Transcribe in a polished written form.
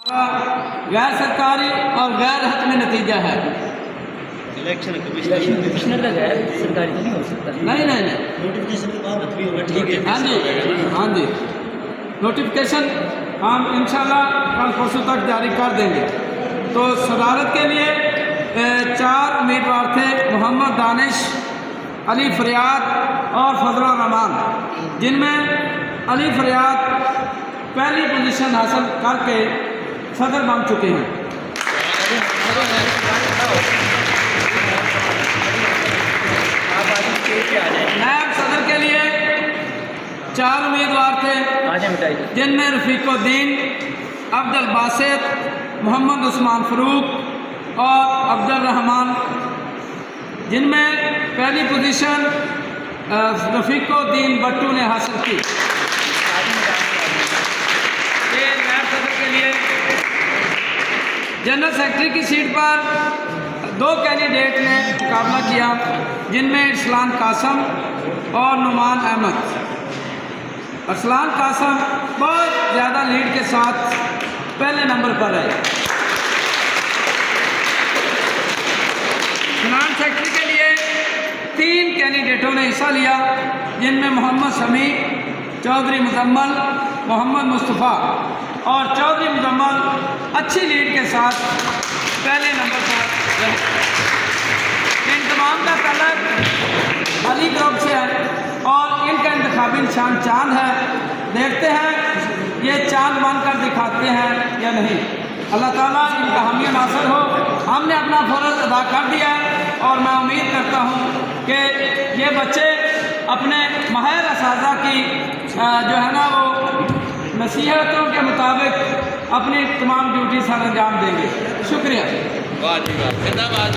गैर सरकारी और गैर हतमी नतीजा है। इलेक्शन कमिश्नर का गैर सरकारी तो नहीं हो सकता। नहीं नहीं नहीं, नोटिफिकेशन के बाद भी होगा। ठीक है, हाँ जी हाँ जी, नोटिफिकेशन हम इंशाल्लाह कल परसों तक जारी कर देंगे। तो सदारत के लिए 4 उम्मीदवार थे, मोहम्मद दानिश, अली फरियाद और फजलुर रहमान, जिनमें अली फरियाद पहली पोजीशन हासिल करके सदर बन चुके हैं। नायब सदर के लिए 4 उम्मीदवार थे, जिनमें रफ़ीकुद्दीन, अब्दुल बासित, मोहम्मद उस्मान फ़रूक और अब्दुल रहमान, जिनमें पहली पोजीशन रफ़ीकुद्दीन भट्टू ने हासिल की। ये नायब सदर के लिए जनरल सेक्रेटरी की सीट पर 2 कैंडिडेट ने मुकाबला किया, जिनमें इरसलान कासम और नुमान अहमद। इरसलान कासम बहुत ज़्यादा लीड के साथ पहले नंबर पर है। फिनांस सेक्रेटरी के लिए 3 कैंडिडेटों ने हिस्सा लिया, जिनमें मोहम्मद शमी, चौधरी मुजम्मल, मोहम्मद मुस्तफ़ा और चौधरी मुजम्मल अच्छी लीड के साथ पहले नंबर पर रहे। इन तमाम का तल्लुक अली ग्रुप से है और इनका इंतखाबी निशान चांद है। देखते हैं ये चांद बनकर दिखाते हैं या नहीं। अल्लाह ताला इनका हामी नासर हो। हमने अपना फ़र्ज़ अदा कर दिया और मैं उम्मीद करता हूँ कि ये बच्चे अपने माहिर असातिज़ा की जो है ना वो नसीहतों के मुताबिक अपनी तमाम ड्यूटी सर अंजाम देंगे। शुक्रिया।